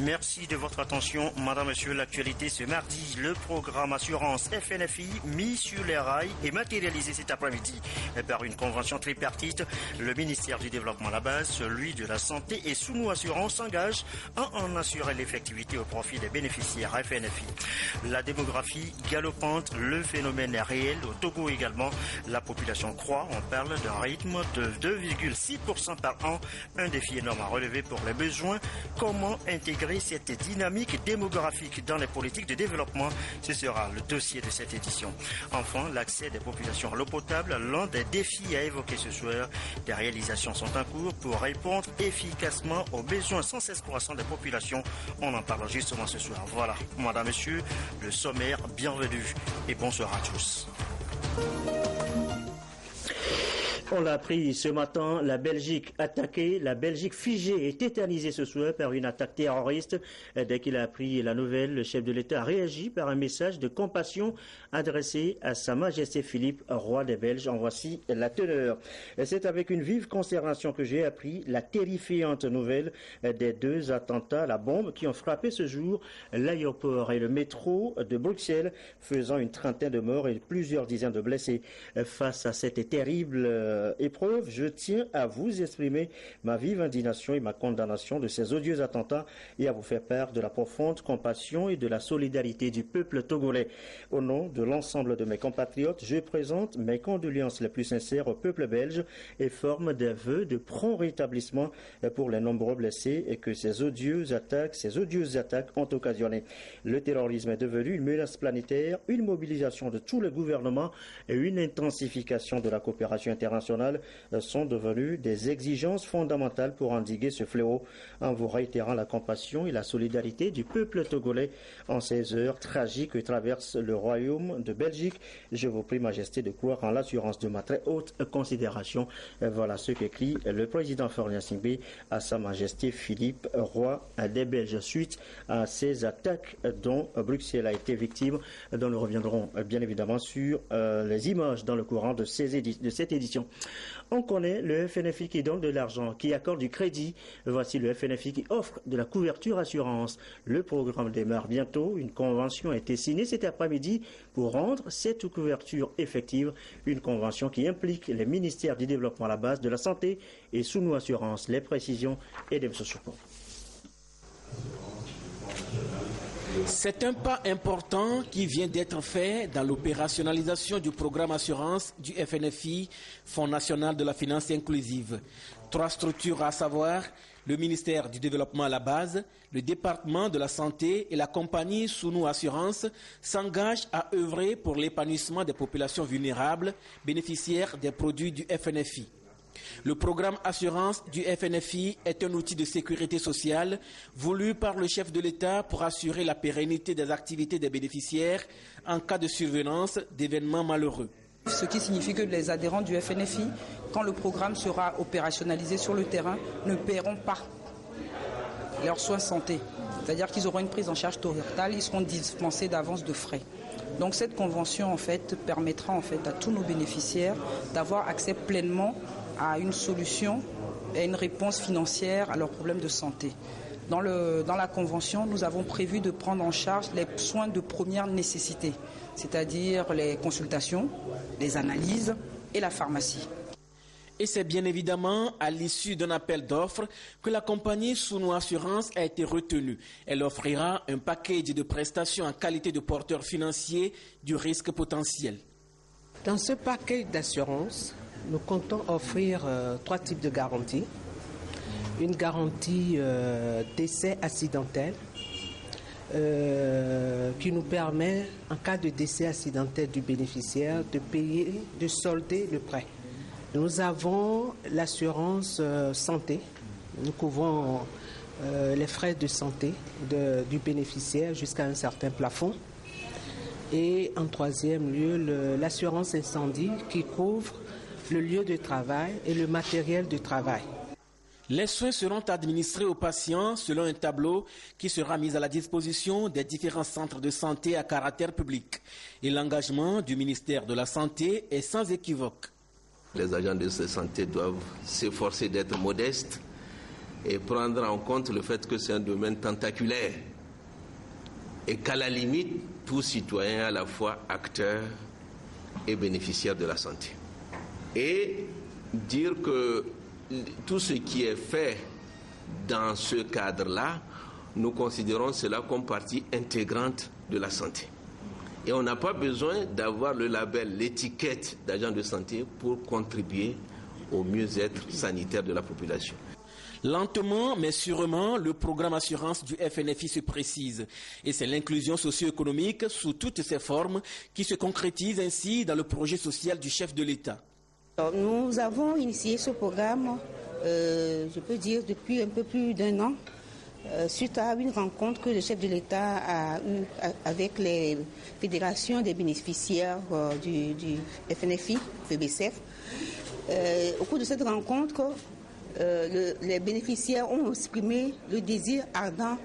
Merci de votre attention, madame, monsieur. L'actualité ce mardi, le programme assurance FNFI mis sur les rails et matérialisé cet après-midi par une convention tripartite. Le ministère du Développement à la base, celui de la Santé et Sounou Assurance s'engagent à en assurer l'effectivité au profit des bénéficiaires FNFI. La démographie galopante, le phénomène est réel. Au Togo également, la population croît. On parle d'un rythme de 2,6% par an. Un défi énorme à relever pour les besoins. Comment intégrer cette dynamique démographique dans les politiques de développement? Ce sera le dossier de cette édition. Enfin, l'accès des populations à l'eau potable, l'un des défis à évoquer ce soir. Des réalisations sont en cours pour répondre efficacement aux besoins sans cesse croissants des populations. On en parle justement ce soir. Voilà, madame, monsieur, le sommaire, bienvenue et bonsoir à tous. On l'a appris ce matin, la Belgique attaquée, la Belgique figée et tétanisée ce soir par une attaque terroriste. Dès qu'il a appris la nouvelle, le chef de l'État a réagi par un message de compassion adressé à Sa Majesté Philippe, roi des Belges. En voici la teneur. C'est avec une vive consternation que j'ai appris la terrifiante nouvelle des 2 attentats à la bombe qui ont frappé ce jour l'aéroport et le métro de Bruxelles, faisant une trentaine de morts et plusieurs dizaines de blessés. Face à cette terrible épreuve, je tiens à vous exprimer ma vive indignation et ma condamnation de ces odieux attentats et à vous faire part de la profonde compassion et de la solidarité du peuple togolais. Au nom de l'ensemble de mes compatriotes, je présente mes condoléances les plus sincères au peuple belge et forme des vœux de prompt rétablissement pour les nombreux blessés et que ces odieuses attaques ont occasionné. Le terrorisme est devenu une menace planétaire, une mobilisation de tout le gouvernement et une intensification de la coopération internationale sont devenues des exigences fondamentales pour endiguer ce fléau, en vous réitérant la compassion et la solidarité du peuple togolais en ces heures tragiques que traverse le royaume de Belgique. Je vous prie, Majesté, de croire en l'assurance de ma très haute considération. Voilà ce qu'écrit le président Faure Gnassingbé à Sa Majesté Philippe, roi des Belges, suite à ces attaques dont Bruxelles a été victime, dont nous reviendrons bien évidemment sur les images dans le courant de cette édition. On connaît le FNFI qui donne de l'argent, qui accorde du crédit. Voici le FNFI qui offre de la couverture assurance. Le programme démarre bientôt. Une convention a été signée cet après-midi pour rendre cette couverture effective. Une convention qui implique les ministères du Développement à la base, de la Santé et Sounou Assurance. Les précisions et des support. C'est un pas important qui vient d'être fait dans l'opérationnalisation du programme assurance du FNFI, Fonds national de la finance inclusive. 3 structures à savoir le ministère du Développement à la base, le département de la Santé et la compagnie Sounou Assurance s'engagent à œuvrer pour l'épanouissement des populations vulnérables bénéficiaires des produits du FNFI. Le programme assurance du FNFI est un outil de sécurité sociale voulu par le chef de l'État pour assurer la pérennité des activités des bénéficiaires en cas de survenance d'événements malheureux. Ce qui signifie que les adhérents du FNFI, quand le programme sera opérationnalisé sur le terrain, ne paieront pas leurs soins santé. C'est-à-dire qu'ils auront une prise en charge totale, ils seront dispensés d'avance de frais. Donc cette convention permettra à tous nos bénéficiaires d'avoir accès pleinement à une solution et une réponse financière à leurs problèmes de santé. Dans la convention, nous avons prévu de prendre en charge les soins de première nécessité, c'est-à-dire les consultations, les analyses et la pharmacie. Et c'est bien évidemment à l'issue d'un appel d'offres que la compagnie Sounou Assurance a été retenue. Elle offrira un package de prestations en qualité de porteur financier du risque potentiel. Dans ce package d'assurance, nous comptons offrir 3 types de garanties. Une garantie décès accidentel qui nous permet, en cas de décès accidentel du bénéficiaire, de solder le prêt. Nous avons l'assurance santé. Nous couvrons les frais de santé du bénéficiaire jusqu'à un certain plafond. Et en 3e lieu, l'assurance incendie qui couvre le lieu de travail et le matériel de travail. Les soins seront administrés aux patients selon un tableau qui sera mis à la disposition des différents centres de santé à caractère public. Et l'engagement du ministère de la Santé est sans équivoque. Les agents de santé doivent s'efforcer d'être modestes et prendre en compte le fait que c'est un domaine tentaculaire et qu'à la limite, tout citoyen est à la fois acteur et bénéficiaire de la santé. Et dire que tout ce qui est fait dans ce cadre-là, nous considérons cela comme partie intégrante de la santé. Et on n'a pas besoin d'avoir le label, l'étiquette d'agent de santé pour contribuer au mieux-être sanitaire de la population. Lentement mais sûrement, le programme assurance du FNFI se précise. Et c'est l'inclusion socio-économique sous toutes ses formes qui se concrétise ainsi dans le projet social du chef de l'État. Nous avons initié ce programme, je peux dire, depuis un peu plus d'1 an, suite à une rencontre que le chef de l'État a eue avec les fédérations des bénéficiaires du FNFI, FEBECEF. Au cours de cette rencontre, les bénéficiaires ont exprimé le désir ardent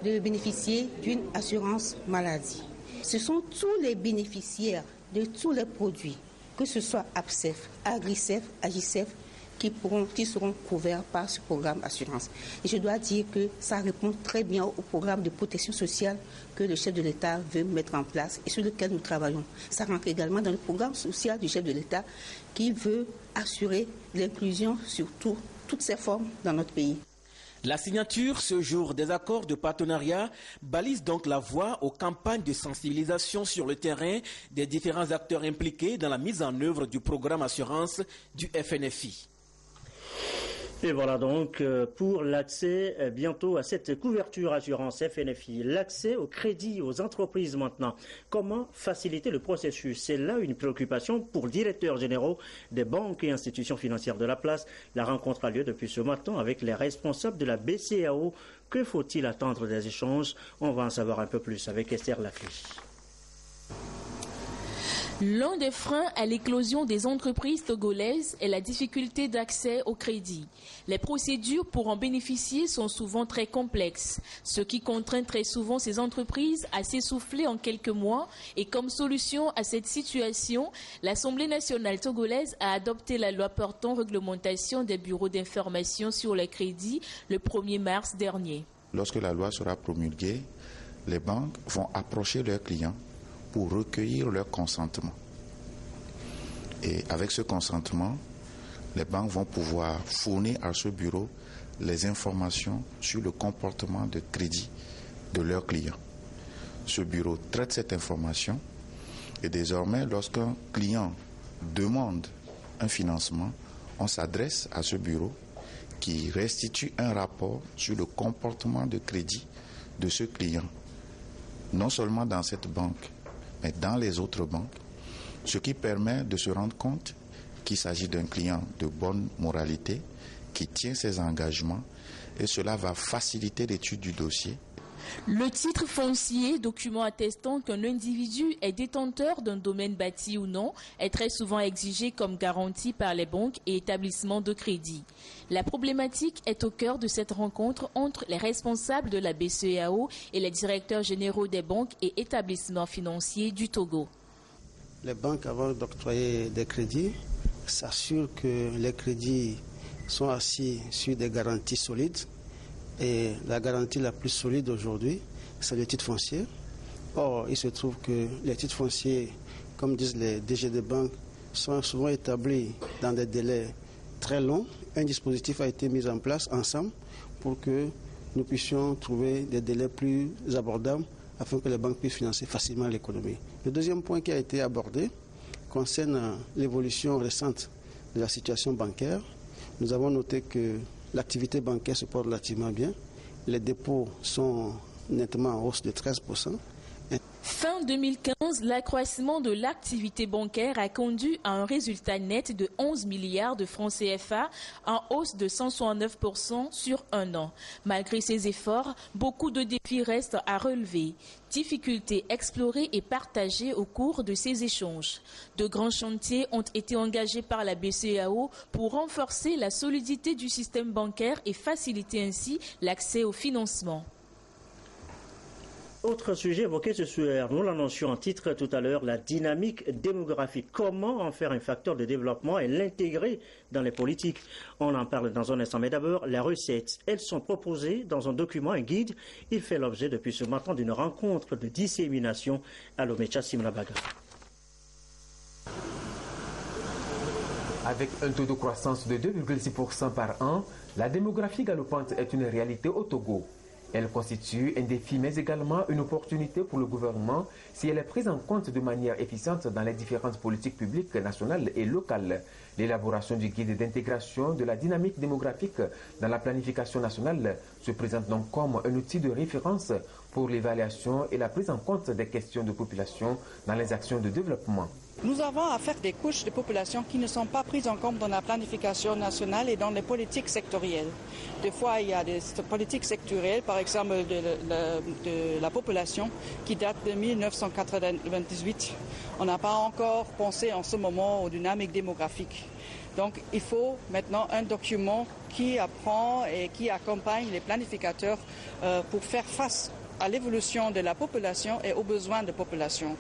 de bénéficier d'une assurance maladie. Ce sont tous les bénéficiaires de tous les produits, que ce soit ABCEF, AgriCEF, AGICEF, qui seront couverts par ce programme assurance. Et je dois dire que ça répond très bien au programme de protection sociale que le chef de l'État veut mettre en place et sur lequel nous travaillons. Ça rentre également dans le programme social du chef de l'État qui veut assurer l'inclusion sur toutes ses formes dans notre pays. La signature ce jour des accords de partenariat balise donc la voie aux campagnes de sensibilisation sur le terrain des différents acteurs impliqués dans la mise en œuvre du programme assurance du FNFI. Et voilà donc pour l'accès bientôt à cette couverture assurance FNFI. L'accès au crédit aux entreprises maintenant. Comment faciliter le processus? C'est là une préoccupation pour le directeur général des banques et institutions financières de la place. La rencontre a lieu depuis ce matin avec les responsables de la BCEAO. Que faut-il attendre des échanges? On va en savoir un peu plus avec Esther Laffiche. L'un des freins à l'éclosion des entreprises togolaises est la difficulté d'accès au crédit. Les procédures pour en bénéficier sont souvent très complexes, ce qui contraint très souvent ces entreprises à s'essouffler en quelques mois. Et comme solution à cette situation, l'Assemblée nationale togolaise a adopté la loi portant réglementation des bureaux d'information sur les crédits le 1er mars dernier. Lorsque la loi sera promulguée, les banques vont approcher leurs clients pour recueillir leur consentement. Et avec ce consentement, les banques vont pouvoir fournir à ce bureau les informations sur le comportement de crédit de leurs clients. Ce bureau traite cette information et désormais, lorsqu'un client demande un financement, on s'adresse à ce bureau qui restitue un rapport sur le comportement de crédit de ce client, non seulement dans cette banque, mais dans les autres banques, ce qui permet de se rendre compte qu'il s'agit d'un client de bonne moralité, qui tient ses engagements, et cela va faciliter l'étude du dossier. Le titre foncier, document attestant qu'un individu est détenteur d'un domaine bâti ou non, est très souvent exigé comme garantie par les banques et établissements de crédit. La problématique est au cœur de cette rencontre entre les responsables de la BCEAO et les directeurs généraux des banques et établissements financiers du Togo. Les banques, avant d'octroyer des crédits, s'assurent que les crédits sont assis sur des garanties solides. Et la garantie la plus solide aujourd'hui, c'est le titre foncier. Or, il se trouve que les titres fonciers, comme disent les DG de banque, sont souvent établis dans des délais très longs. Un dispositif a été mis en place ensemble pour que nous puissions trouver des délais plus abordables afin que les banques puissent financer facilement l'économie. Le deuxième point qui a été abordé concerne l'évolution récente de la situation bancaire. Nous avons noté que l'activité bancaire se porte relativement bien. Les dépôts sont nettement en hausse de 13%. Fin 2015, l'accroissement de l'activité bancaire a conduit à un résultat net de 11 milliards de francs CFA, en hausse de 169% sur un an. Malgré ces efforts, beaucoup de défis restent à relever. Difficultés explorées et partagées au cours de ces échanges. De grands chantiers ont été engagés par la BCEAO pour renforcer la solidité du système bancaire et faciliter ainsi l'accès au financement. Autre sujet évoqué ce soir, nous l'annoncions en titre tout à l'heure, la dynamique démographique. Comment en faire un facteur de développement et l'intégrer dans les politiques? On en parle dans un instant, mais d'abord, les recettes. Elles sont proposées dans un document, un guide. Il fait l'objet depuis ce matin d'une rencontre de dissémination à Lomé. Chassim Labaga. Avec un taux de croissance de 2,6% par an, la démographie galopante est une réalité au Togo. Elle constitue un défi mais également une opportunité pour le gouvernement si elle est prise en compte de manière efficiente dans les différentes politiques publiques nationales et locales. L'élaboration du guide d'intégration de la dynamique démographique dans la planification nationale se présente donc comme un outil de référence pour l'évaluation et la prise en compte des questions de population dans les actions de développement. Nous avons affaire des couches de population qui ne sont pas prises en compte dans la planification nationale et dans les politiques sectorielles. Des fois, il y a des politiques sectorielles, par exemple de la population, qui date de 1998. On n'a pas encore pensé en ce moment aux dynamiques démographiques. Donc, il faut maintenant un document qui apprend et qui accompagne les planificateurs pour faire face à l'évolution de la population et aux besoins de la population.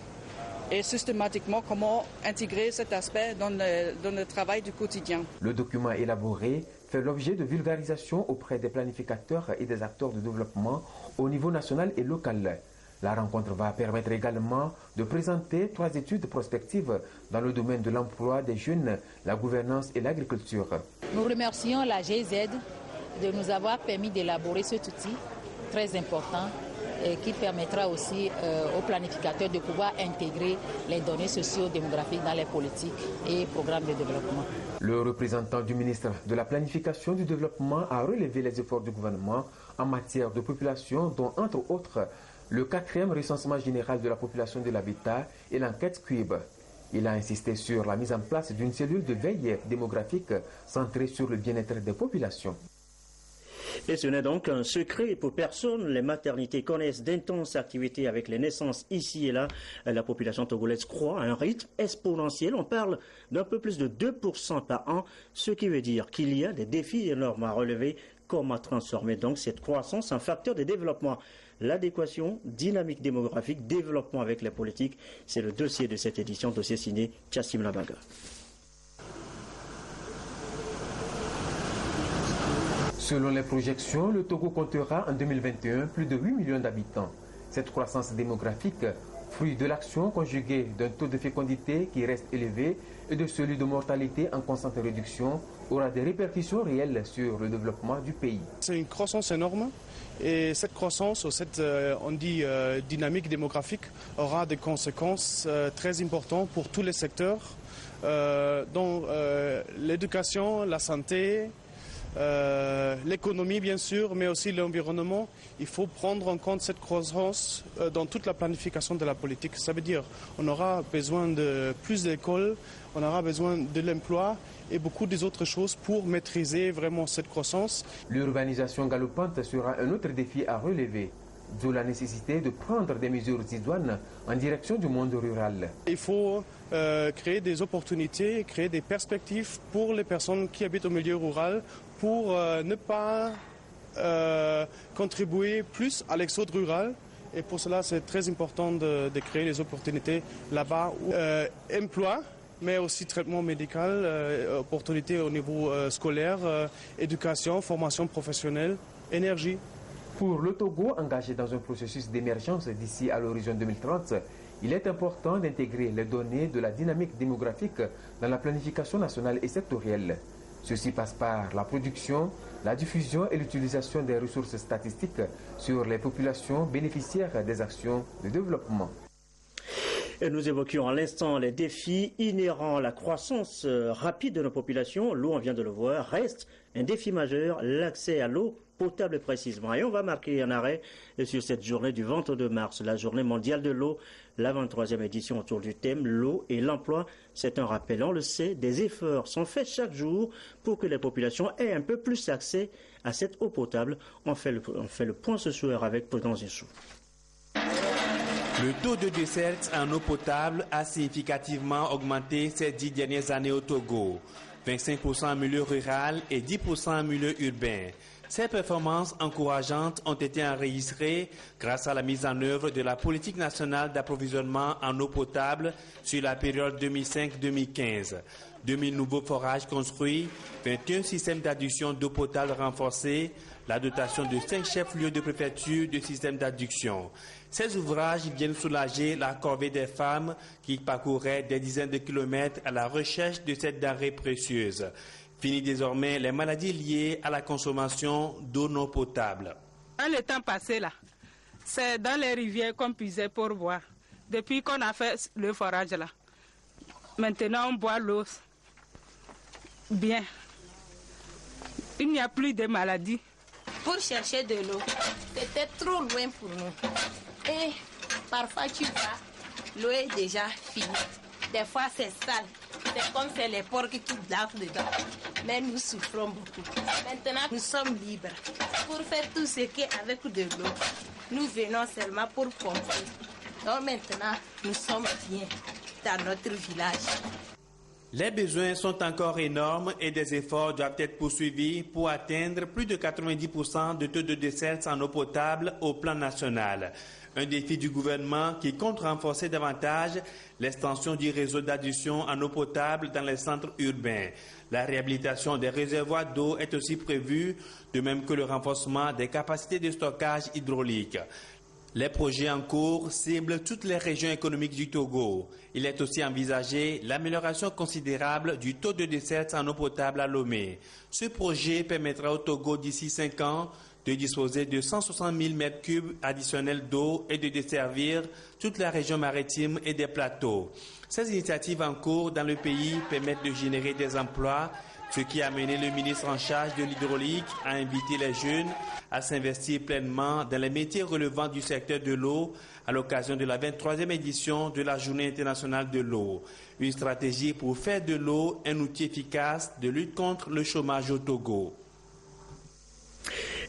Et systématiquement, comment intégrer cet aspect dans le travail du quotidien. Le document élaboré fait l'objet de vulgarisation auprès des planificateurs et des acteurs de développement au niveau national et local. La rencontre va permettre également de présenter 3 études prospectives dans le domaine de l'emploi des jeunes, la gouvernance et l'agriculture. Nous remercions la GIZ de nous avoir permis d'élaborer cet outil très important qui permettra aussi aux planificateurs de pouvoir intégrer les données socio-démographiques dans les politiques et programmes de développement. Le représentant du ministre de la Planification du Développement a relevé les efforts du gouvernement en matière de population, dont entre autres le 4e recensement général de la population de l'habitat et l'enquête QUIB. Il a insisté sur la mise en place d'une cellule de veille démographique centrée sur le bien-être des populations. Et ce n'est donc un secret pour personne. Les maternités connaissent d'intenses activités avec les naissances ici et là. La population togolaise croît à un rythme exponentiel. On parle d'un peu plus de 2% par an, ce qui veut dire qu'il y a des défis énormes à relever. Comment transformer donc cette croissance en facteur de développement? L'adéquation, dynamique démographique, développement avec les politiques, c'est le dossier de cette édition, dossier signé Chassim Labaga. Selon les projections, le Togo comptera en 2021 plus de 8 millions d'habitants. Cette croissance démographique, fruit de l'action conjuguée d'un taux de fécondité qui reste élevé et de celui de mortalité en constante réduction, aura des répercussions réelles sur le développement du pays. C'est une croissance énorme et cette croissance, cette dynamique démographique, aura des conséquences très importantes pour tous les secteurs, dont l'éducation, la santé, l'économie bien sûr, mais aussi l'environnement. Il faut prendre en compte cette croissance dans toute la planification de la politique. Ça veut dire qu'on aura besoin de plus d'écoles, on aura besoin de l'emploi et beaucoup des autres choses pour maîtriser vraiment cette croissance. L'urbanisation galopante sera un autre défi à relever, d'où la nécessité de prendre des mesures idoines en direction du monde rural. Il faut créer des opportunités, créer des perspectives pour les personnes qui habitent au milieu rural pour ne pas contribuer plus à l'exode rural. Et pour cela, c'est très important de créer des opportunités là-bas. Emploi, mais aussi traitement médical, opportunités au niveau scolaire, éducation, formation professionnelle, énergie. Pour le Togo, engagé dans un processus d'émergence d'ici à l'horizon 2030, il est important d'intégrer les données de la dynamique démographique dans la planification nationale et sectorielle. Ceci passe par la production, la diffusion et l'utilisation des ressources statistiques sur les populations bénéficiaires des actions de développement. Et nous évoquions à l'instant les défis inhérents à la croissance rapide de nos populations. L'eau, on vient de le voir, reste un défi majeur, l'accès à l'eau potable précisément. Et on va marquer un arrêt sur cette journée du 22 mars, la journée mondiale de l'eau, la 23e édition autour du thème l'eau et l'emploi. C'est un rappel, on le sait, des efforts sont faits chaque jour pour que les populations aient un peu plus accès à cette eau potable. On fait le point ce soir avec Prudence Issou. Le taux de desserte en eau potable a significativement augmenté ces 10 dernières années au Togo. 25% en milieu rural et 10% en milieu urbain. Ces performances encourageantes ont été enregistrées grâce à la mise en œuvre de la politique nationale d'approvisionnement en eau potable sur la période 2005-2015. 2000 nouveaux forages construits, 21 systèmes d'adduction d'eau potable renforcés, la dotation de 5 chefs-lieux de préfecture de systèmes d'adduction. Ces ouvrages viennent soulager la corvée des femmes qui parcouraient des dizaines de kilomètres à la recherche de cette denrée précieuse. Fini désormais les maladies liées à la consommation d'eau non potable. Dans le temps passé, là, c'est dans les rivières qu'on puisait pour boire. Depuis qu'on a fait le forage, là, maintenant on boit l'eau bien. Il n'y a plus de maladies. Pour chercher de l'eau, c'était trop loin pour nous. Et parfois tu vas, l'eau est déjà finie. Des fois c'est sale. C'est comme c'est les porcs qui lavent dedans. Mais nous souffrons beaucoup. Maintenant, nous sommes libres. Pour faire tout ce qui est avec de l'eau, nous venons seulement pour pomper. Donc maintenant, nous sommes bien dans notre village. Les besoins sont encore énormes et des efforts doivent être poursuivis pour atteindre plus de 90% de taux de desserte en eau potable au plan national. Un défi du gouvernement qui compte renforcer davantage l'extension du réseau d'adduction en eau potable dans les centres urbains. La réhabilitation des réservoirs d'eau est aussi prévue, de même que le renforcement des capacités de stockage hydraulique. Les projets en cours ciblent toutes les régions économiques du Togo. Il est aussi envisagé l'amélioration considérable du taux de desserte en eau potable à Lomé. Ce projet permettra au Togo d'ici 5 ans de disposer de 160 000 m3 additionnels d'eau et de desservir toute la région maritime et des plateaux. Ces initiatives en cours dans le pays permettent de générer des emplois, ce qui a amené le ministre en charge de l'hydraulique à inviter les jeunes à s'investir pleinement dans les métiers relevant du secteur de l'eau à l'occasion de la 23e édition de la Journée internationale de l'eau. Une stratégie pour faire de l'eau un outil efficace de lutte contre le chômage au Togo.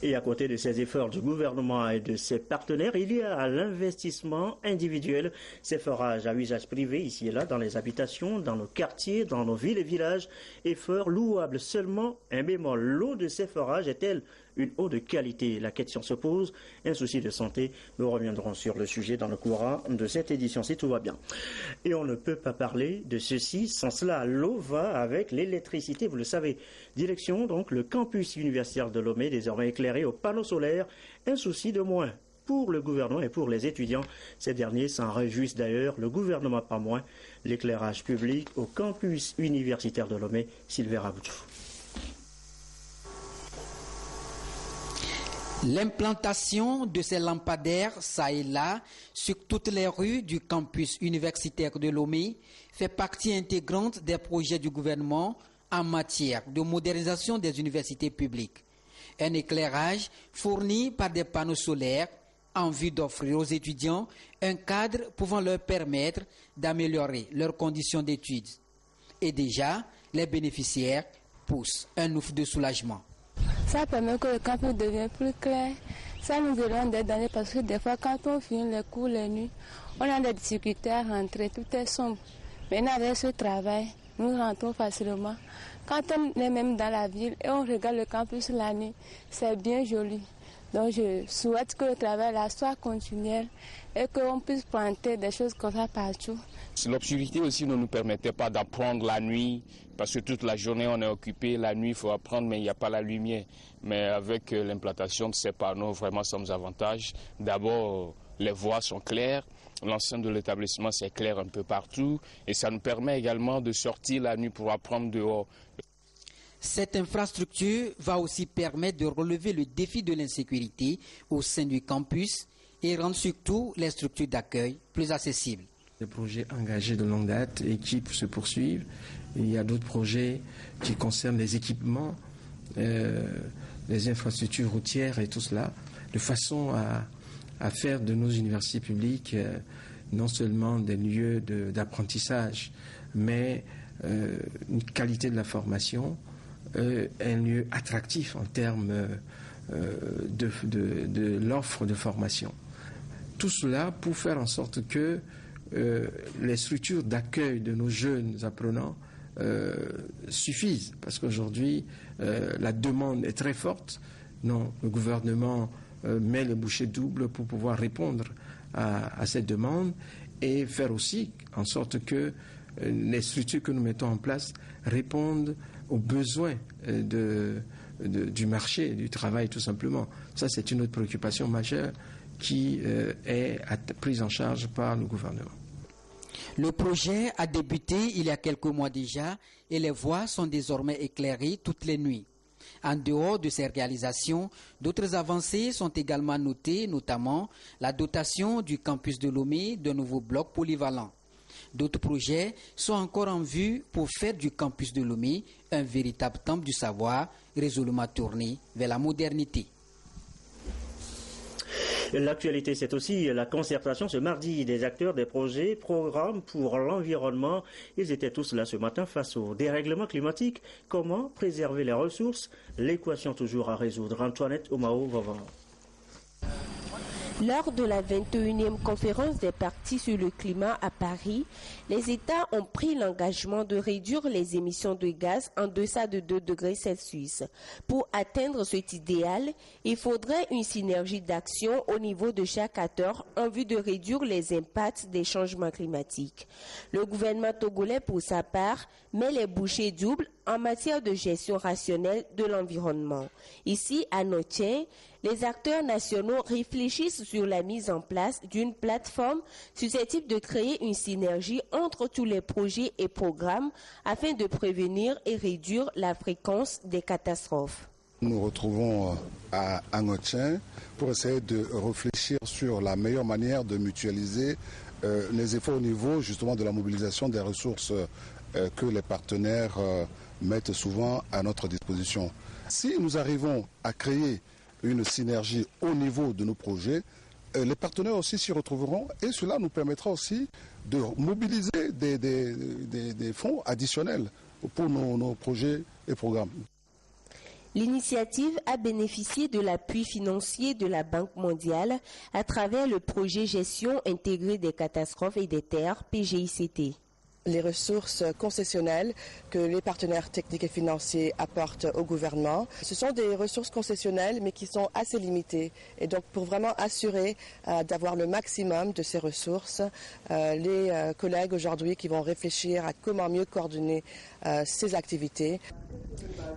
Et à côté de ces efforts du gouvernement et de ses partenaires, il y a l'investissement individuel. Ces forages à usage privé, ici et là, dans les habitations, dans nos quartiers, dans nos villes et villages, effort louable. Seulement, un bémol, l'eau de ces forages est-elle une eau de qualité? La question se pose. Un souci de santé. Nous reviendrons sur le sujet dans le courant de cette édition, si tout va bien. Et on ne peut pas parler de ceci sans cela. L'eau va avec l'électricité, vous le savez. Direction, donc, le campus universitaire de Lomé, désormais éclairé aux panneaux solaires. Un souci de moins pour le gouvernement et pour les étudiants. Ces derniers s'en réjouissent d'ailleurs. Le gouvernement pas moins. L'éclairage public au campus universitaire de Lomé. Sylvain Raboutou. L'implantation de ces lampadaires, ça et là, sur toutes les rues du campus universitaire de Lomé, fait partie intégrante des projets du gouvernement en matière de modernisation des universités publiques. Un éclairage fourni par des panneaux solaires en vue d'offrir aux étudiants un cadre pouvant leur permettre d'améliorer leurs conditions d'études. Et déjà, les bénéficiaires poussent un ouf de soulagement. Ça permet que le campus devienne plus clair. Ça nous éloigne des dangers parce que des fois, quand on finit les cours les nuits, on a des difficultés à rentrer, tout est sombre. Maintenant, avec ce travail, nous rentrons facilement. Quand on est même dans la ville et on regarde le campus la nuit, c'est bien joli. Donc je souhaite que le travail là soit continuel et qu'on puisse planter des choses comme ça partout. L'obscurité aussi ne nous permettait pas d'apprendre la nuit, parce que toute la journée on est occupé, la nuit il faut apprendre mais il n'y a pas la lumière. Mais avec l'implantation de ces panneaux, vraiment ça nous avantage. D'abord, les voies sont claires, l'enceinte de l'établissement c'est clair un peu partout et ça nous permet également de sortir la nuit pour apprendre dehors. Cette infrastructure va aussi permettre de relever le défi de l'insécurité au sein du campus et rendre surtout les structures d'accueil plus accessibles. Des projets engagés de longue date et qui se poursuivent. Il y a d'autres projets qui concernent les équipements, les infrastructures routières et tout cela, de façon à faire de nos universités publiques non seulement des lieux d'apprentissage, mais une qualité de la formation, un lieu attractif en termes de l'offre de formation. Tout cela pour faire en sorte que les structures d'accueil de nos jeunes apprenants suffisent, parce qu'aujourd'hui la demande est très forte Non, le gouvernement met les bouchées doubles pour pouvoir répondre à cette demande et faire aussi en sorte que les structures que nous mettons en place répondent aux besoins du marché, du travail tout simplement. Ça, c'est une autre préoccupation majeure qui est prise en charge par le gouvernement. Le projet a débuté il y a quelques mois déjà et les voies sont désormais éclairées toutes les nuits. En dehors de ces réalisations, d'autres avancées sont également notées, notamment la dotation du campus de Lomé d'un nouveau bloc polyvalent. D'autres projets sont encore en vue pour faire du campus de Lomé un véritable temple du savoir, résolument tourné vers la modernité. L'actualité, c'est aussi la concertation ce mardi des acteurs des projets, programmes pour l'environnement. Ils étaient tous là ce matin face au dérèglement climatique. Comment préserver les ressources? L'équation toujours à résoudre. Antoinette Omao va voir. Lors de la 21e conférence des partis sur le climat à Paris, les États ont pris l'engagement de réduire les émissions de gaz en deçà de 2 degrés Celsius. Pour atteindre cet idéal, il faudrait une synergie d'action au niveau de chaque acteur en vue de réduire les impacts des changements climatiques. Le gouvernement togolais, pour sa part, met les bouchées doubles en matière de gestion rationnelle de l'environnement. Ici, à Notiens, les acteurs nationaux réfléchissent sur la mise en place d'une plateforme susceptible de créer une synergie entre tous les projets et programmes afin de prévenir et réduire la fréquence des catastrophes. Nous nous retrouvons à Notiens pour essayer de réfléchir sur la meilleure manière de mutualiser les efforts au niveau justement de la mobilisation des ressources que les partenaires mettent souvent à notre disposition. Si nous arrivons à créer une synergie au niveau de nos projets, les partenaires aussi s'y retrouveront et cela nous permettra aussi de mobiliser des fonds additionnels pour nos projets et programmes. L'initiative a bénéficié de l'appui financier de la Banque mondiale à travers le projet Gestion intégrée des catastrophes et des terres, PGICT. Les ressources concessionnelles que les partenaires techniques et financiers apportent au gouvernement. Ce sont des ressources concessionnelles mais qui sont assez limitées. Et donc pour vraiment assurer d'avoir le maximum de ces ressources, les collègues aujourd'hui qui vont réfléchir à comment mieux coordonner ces activités.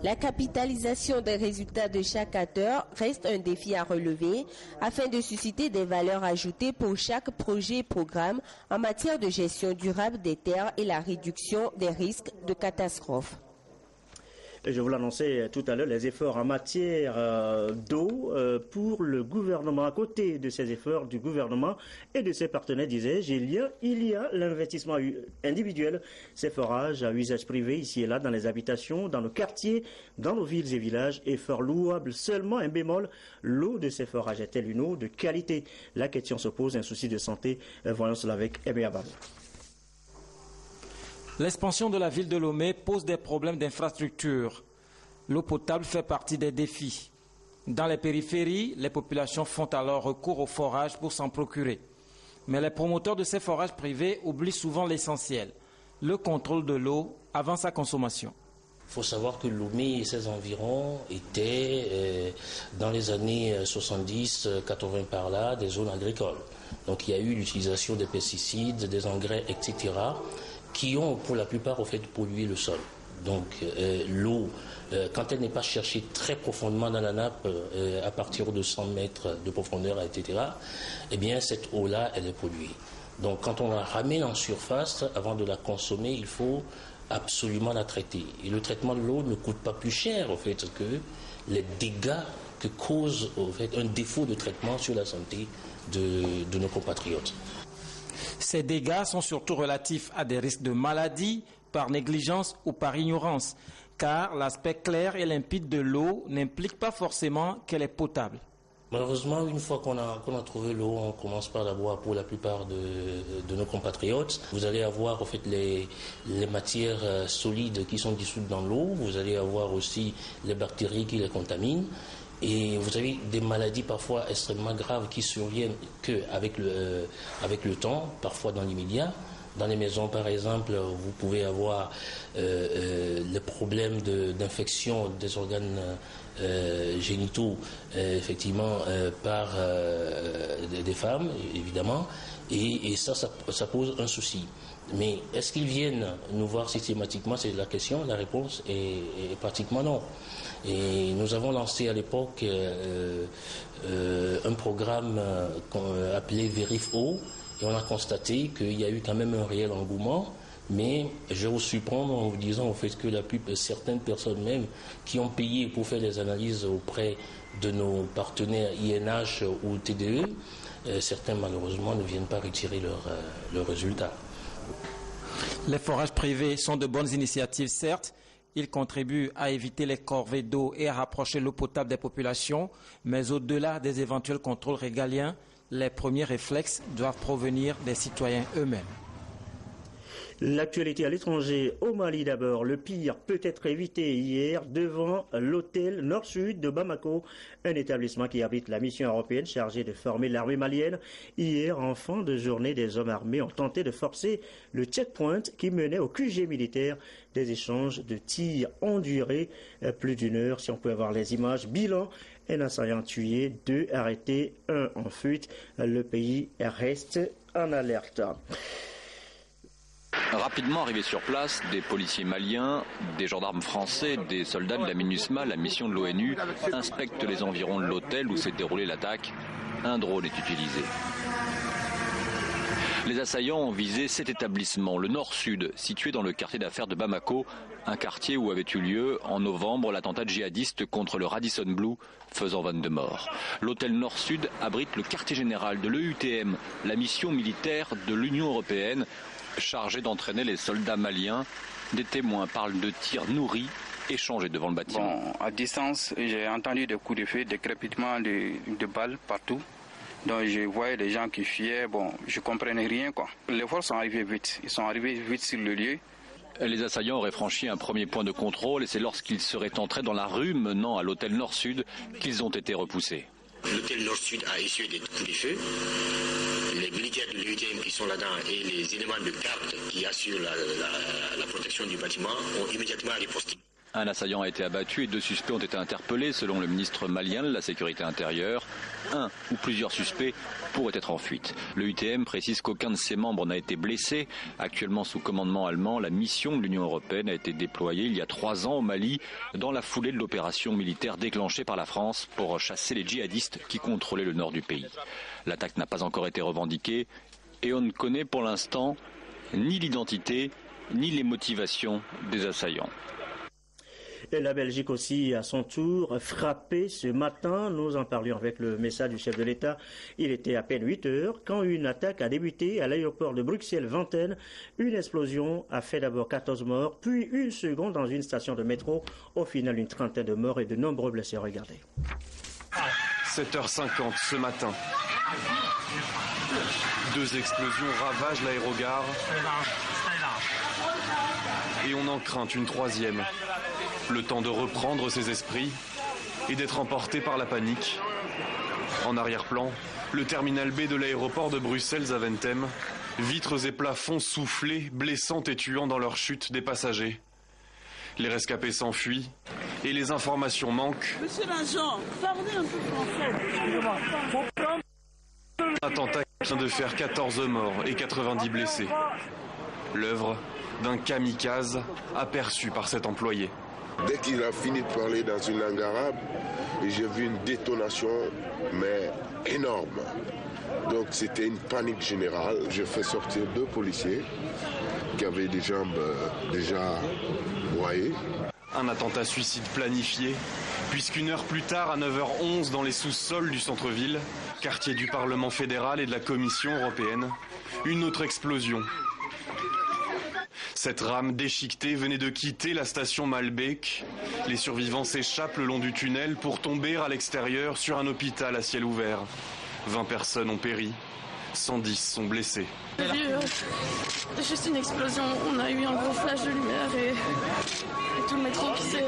La capitalisation des résultats de chaque acteur reste un défi à relever afin de susciter des valeurs ajoutées pour chaque projet et programme en matière de gestion durable des terres et la réduction des risques de catastrophes. Je vous l'annonçais tout à l'heure, les efforts en matière d'eau pour le gouvernement. À côté de ces efforts du gouvernement et de ses partenaires, disais-je, il y a l'investissement individuel, ces forages à usage privé ici et là dans les habitations, dans nos quartiers, dans nos villes et villages. Effort louable, seulement un bémol, l'eau de ces forages est-elle une eau de qualité? La question se pose, un souci de santé. Voyons cela avec Aimé Abab. L'expansion de la ville de Lomé pose des problèmes d'infrastructure. L'eau potable fait partie des défis. Dans les périphéries, les populations font alors recours aux forages pour s'en procurer. Mais les promoteurs de ces forages privés oublient souvent l'essentiel, le contrôle de l'eau avant sa consommation. Il faut savoir que Lomé et ses environs étaient, dans les années 70-80 par là, des zones agricoles. Donc il y a eu l'utilisation des pesticides, des engrais, etc., qui ont pour la plupart au fait pollué le sol. Donc l'eau, quand elle n'est pas cherchée très profondément dans la nappe, à partir de 100 mètres de profondeur, etc., eh bien cette eau-là, elle est polluée. Donc quand on la ramène en surface, avant de la consommer, il faut absolument la traiter. Et le traitement de l'eau ne coûte pas plus cher, au fait, que les dégâts que cause, au fait, un défaut de traitement sur la santé de nos compatriotes. Ces dégâts sont surtout relatifs à des risques de maladie, par négligence ou par ignorance, car l'aspect clair et limpide de l'eau n'implique pas forcément qu'elle est potable. Malheureusement, une fois qu'on a trouvé l'eau, on commence par la boire pour la plupart de nos compatriotes. Vous allez avoir en fait les matières solides qui sont dissoutes dans l'eau, vous allez avoir aussi les bactéries qui les contaminent. Et vous avez des maladies parfois extrêmement graves qui surviennent qu'avec le temps, parfois dans l'immédiat. Dans les maisons, par exemple, vous pouvez avoir le problème d'infection des organes génitaux, effectivement, par des femmes, évidemment, et ça pose un souci. Mais est-ce qu'ils viennent nous voir systématiquement? C'est la question. La réponse est pratiquement non. Et nous avons lancé à l'époque un programme appelé Vérif-O, et on a constaté qu'il y a eu quand même un réel engouement. Mais je vais vous surprendre en vous disant au fait que certaines personnes même qui ont payé pour faire les analyses auprès de nos partenaires INH ou TDE, certains malheureusement ne viennent pas retirer leurs résultats. Les forages privés sont de bonnes initiatives, certes. Ils contribuent à éviter les corvées d'eau et à rapprocher l'eau potable des populations. Mais au-delà des éventuels contrôles régaliens, les premiers réflexes doivent provenir des citoyens eux-mêmes. L'actualité à l'étranger, au Mali d'abord. Le pire peut être évité hier devant l'hôtel Nord-Sud de Bamako, un établissement qui abrite la mission européenne chargée de former l'armée malienne. Hier, en fin de journée, des hommes armés ont tenté de forcer le checkpoint qui menait au QG militaire. Des échanges de tirs ont duré plus d'une heure. Si on peut avoir les images, bilan, un assaillant tué, 2 arrêtés, 1 en fuite. Le pays reste en alerte. Rapidement arrivés sur place, des policiers maliens, des gendarmes français, des soldats de la MINUSMA, la mission de l'ONU, inspectent les environs de l'hôtel où s'est déroulée l'attaque. Un drone est utilisé. Les assaillants ont visé cet établissement, le Nord-Sud, situé dans le quartier d'affaires de Bamako, un quartier où avait eu lieu en novembre l'attentat djihadiste contre le Radisson Blu, faisant 22 morts. L'hôtel Nord-Sud abrite le quartier général de l'EUTM, la mission militaire de l'Union européenne, chargée d'entraîner les soldats maliens. Des témoins parlent de tirs nourris échangés devant le bâtiment. Bon, à distance, j'ai entendu des coups de feu, des crépitements de balles partout. Donc je voyais des gens qui fuyaient, bon, je ne comprenais rien, quoi. Les forces sont arrivées vite, ils sont arrivés vite sur le lieu. Les assaillants auraient franchi un premier point de contrôle et c'est lorsqu'ils seraient entrés dans la rue menant à l'hôtel Nord-Sud qu'ils ont été repoussés. L'hôtel Nord-Sud a essuyé des coups de feu. Les militaires de l'UTM qui sont là-dedans et les éléments de garde qui assurent la protection du bâtiment ont immédiatement riposté. Un assaillant a été abattu et 2 suspects ont été interpellés selon le ministre malien de la Sécurité intérieure. 1 ou plusieurs suspects pourraient être en fuite. Le UTM précise qu'aucun de ses membres n'a été blessé. Actuellement sous commandement allemand, la mission de l'Union européenne a été déployée il y a 3 ans au Mali dans la foulée de l'opération militaire déclenchée par la France pour chasser les djihadistes qui contrôlaient le nord du pays. L'attaque n'a pas encore été revendiquée et on ne connaît pour l'instant ni l'identité ni les motivations des assaillants. Et la Belgique aussi, à son tour, frappée ce matin. Nous en parlions avec le message du chef de l'État. Il était à peine 8 heures quand une attaque a débuté à l'aéroport de Bruxelles-Venten. Une explosion a fait d'abord 14 morts, puis une seconde dans une station de métro. Au final, une trentaine de morts et de nombreux blessés. Regardez. 7h50 ce matin. 2 explosions ravagent l'aérogare. Et on en craint une 3e. Le temps de reprendre ses esprits et d'être emporté par la panique. En arrière-plan, le terminal B de l'aéroport de Bruxelles-Zaventem, vitres et plafonds soufflés, blessant et tuant dans leur chute des passagers. Les rescapés s'enfuient et les informations manquent. Monsieur l'agent, parlez un peu français. L'attentat vient de faire 14 morts et 90 blessés. L'œuvre d'un kamikaze aperçu par cet employé. Dès qu'il a fini de parler dans une langue arabe, j'ai vu une détonation, mais énorme. Donc c'était une panique générale. J'ai fait sortir 2 policiers qui avaient des jambes déjà broyées. Un attentat suicide planifié, puisqu'une heure plus tard, à 9h11, dans les sous-sols du centre-ville, quartier du Parlement fédéral et de la Commission européenne, une autre explosion. Cette rame déchiquetée venait de quitter la station Malbec. Les survivants s'échappent le long du tunnel pour tomber à l'extérieur sur un hôpital à ciel ouvert. 20 personnes ont péri, 110 sont blessés. J'ai vu juste une explosion, on a eu un gros flash de lumière et tout le métro qui s'est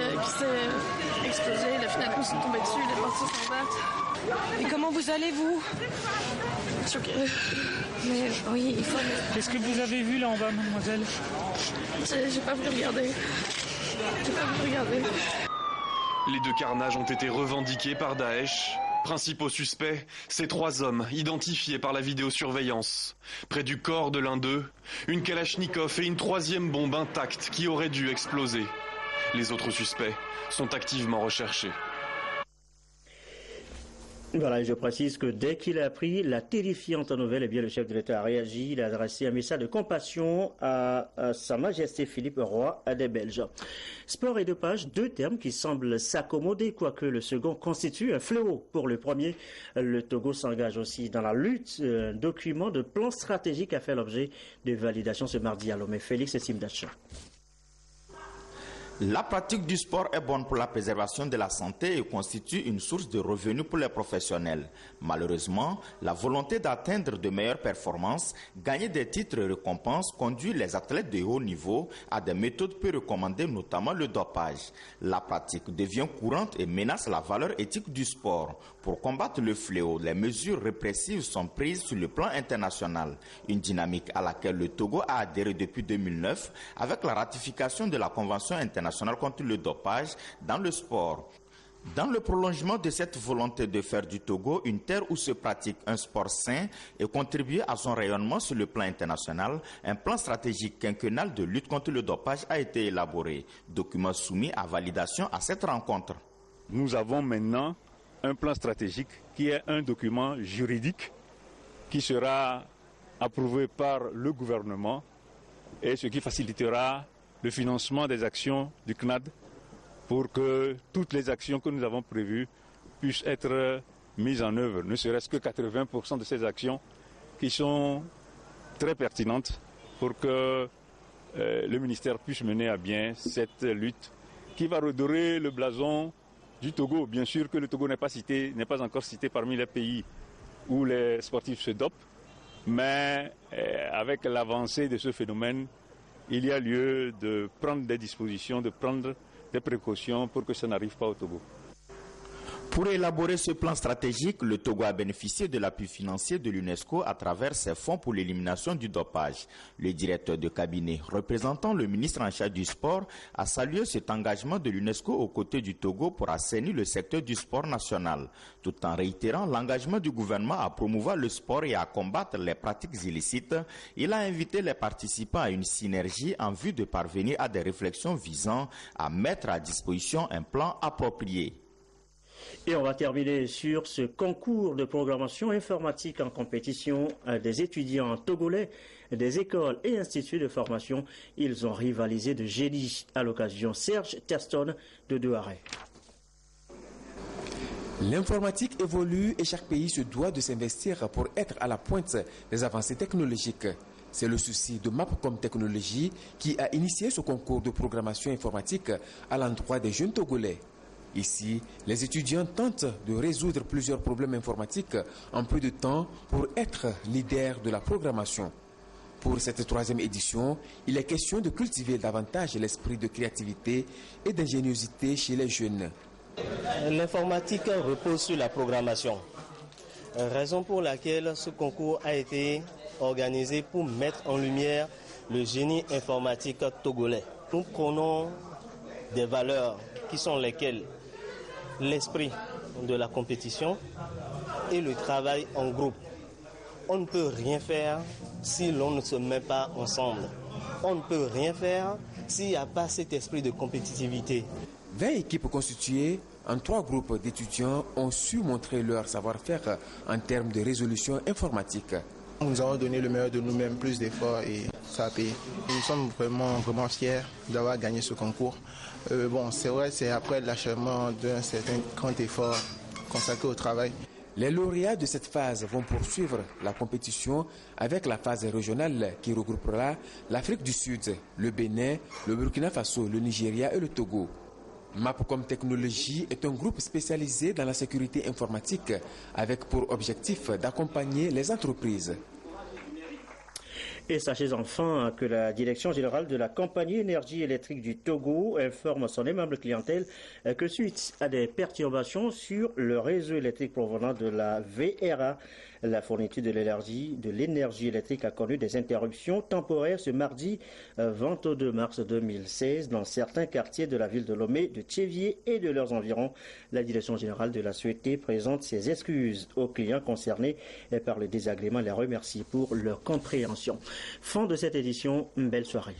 explosé, les fenêtres nous sont tombées dessus, les portes sont ouvertes. Et comment vous allez-vous? Choquée. Mais oui, il faut... Qu'est-ce que vous avez vu là en bas, mademoiselle? J'ai pas voulu regarder. Les deux carnages ont été revendiqués par Daesh. Principaux suspects, ces 3 hommes identifiés par la vidéosurveillance. Près du corps de l'un d'eux, une Kalachnikov et une 3e bombe intacte qui aurait dû exploser. Les autres suspects sont activement recherchés. Voilà, et je précise que dès qu'il a appris la terrifiante nouvelle, eh bien, le chef de l'État a réagi. Il a adressé un message de compassion à Sa Majesté Philippe, roi des Belges. Sport et dopage, 2 termes qui semblent s'accommoder, quoique le second constitue un fléau. Pour le premier, le Togo s'engage aussi dans la lutte. Un document de plan stratégique a fait l'objet de validation ce mardi à Lomé. Félix Simdacha. La pratique du sport est bonne pour la préservation de la santé et constitue une source de revenus pour les professionnels. Malheureusement, la volonté d'atteindre de meilleures performances, gagner des titres et récompenses conduit les athlètes de haut niveau à des méthodes peu recommandées, notamment le dopage. La pratique devient courante et menace la valeur éthique du sport. Pour combattre le fléau, les mesures répressives sont prises sur le plan international. Une dynamique à laquelle le Togo a adhéré depuis 2009 avec la ratification de la Convention internationale contre le dopage dans le sport. Dans le prolongement de cette volonté de faire du Togo une terre où se pratique un sport sain et contribuer à son rayonnement sur le plan international, un plan stratégique quinquennal de lutte contre le dopage a été élaboré. Document soumis à validation à cette rencontre. Nous avons maintenant un plan stratégique qui est un document juridique qui sera approuvé par le gouvernement et ce qui facilitera le financement des actions du CNAD pour que toutes les actions que nous avons prévues puissent être mises en œuvre, ne serait-ce que 80% de ces actions qui sont très pertinentes pour que le ministère puisse mener à bien cette lutte qui va redorer le blason du Togo. Bien sûr que le Togo n'est pas encore cité parmi les pays où les sportifs se dopent, mais avec l'avancée de ce phénomène, il y a lieu de prendre des dispositions, de prendre des précautions pour que ça n'arrive pas au Togo. Pour élaborer ce plan stratégique, le Togo a bénéficié de l'appui financier de l'UNESCO à travers ses fonds pour l'élimination du dopage. Le directeur de cabinet représentant le ministre en charge du sport a salué cet engagement de l'UNESCO aux côtés du Togo pour assainir le secteur du sport national, tout en réitérant l'engagement du gouvernement à promouvoir le sport et à combattre les pratiques illicites. Il a invité les participants à une synergie en vue de parvenir à des réflexions visant à mettre à disposition un plan approprié. Et on va terminer sur ce concours de programmation informatique en compétition des étudiants togolais des écoles et instituts de formation. Ils ont rivalisé de génie à l'occasion. Serge Terston de Douaré. L'informatique évolue et chaque pays se doit de s'investir pour être à la pointe des avancées technologiques. C'est le souci de Mapcom Technologies qui a initié ce concours de programmation informatique à l'endroit des jeunes Togolais. Ici, les étudiants tentent de résoudre plusieurs problèmes informatiques en peu de temps pour être leaders de la programmation. Pour cette 3e édition, il est question de cultiver davantage l'esprit de créativité et d'ingéniosité chez les jeunes. L'informatique repose sur la programmation, raison pour laquelle ce concours a été organisé pour mettre en lumière le génie informatique togolais. Nous prenons des valeurs qui sont lesquelles l'esprit de la compétition et le travail en groupe. On ne peut rien faire si l'on ne se met pas ensemble. On ne peut rien faire s'il n'y a pas cet esprit de compétitivité. 20 équipes constituées en 3 groupes d'étudiants ont su montrer leur savoir-faire en termes de résolution informatique. Nous avons donné le meilleur de nous-mêmes, plus d'efforts et ça a payé. Nous sommes vraiment fiers d'avoir gagné ce concours. C'est vrai, c'est après l'achèvement d'un certain grand effort consacré au travail. Les lauréats de cette phase vont poursuivre la compétition avec la phase régionale qui regroupera l'Afrique du Sud, le Bénin, le Burkina Faso, le Nigeria et le Togo. Mapcom Technologies est un groupe spécialisé dans la sécurité informatique avec pour objectif d'accompagner les entreprises. Et sachez enfin que la Direction générale de la Compagnie énergie électrique du Togo informe son aimable clientèle que suite à des perturbations sur le réseau électrique provenant de la VRA, la fourniture de l'énergie électrique a connu des interruptions temporaires ce mardi 22 mars 2016 dans certains quartiers de la ville de Lomé, de Tchévier et de leurs environs. La Direction générale de la Sûreté présente ses excuses aux clients concernés par le désagrément et les remercie pour leur compréhension. Fin de cette édition, une belle soirée.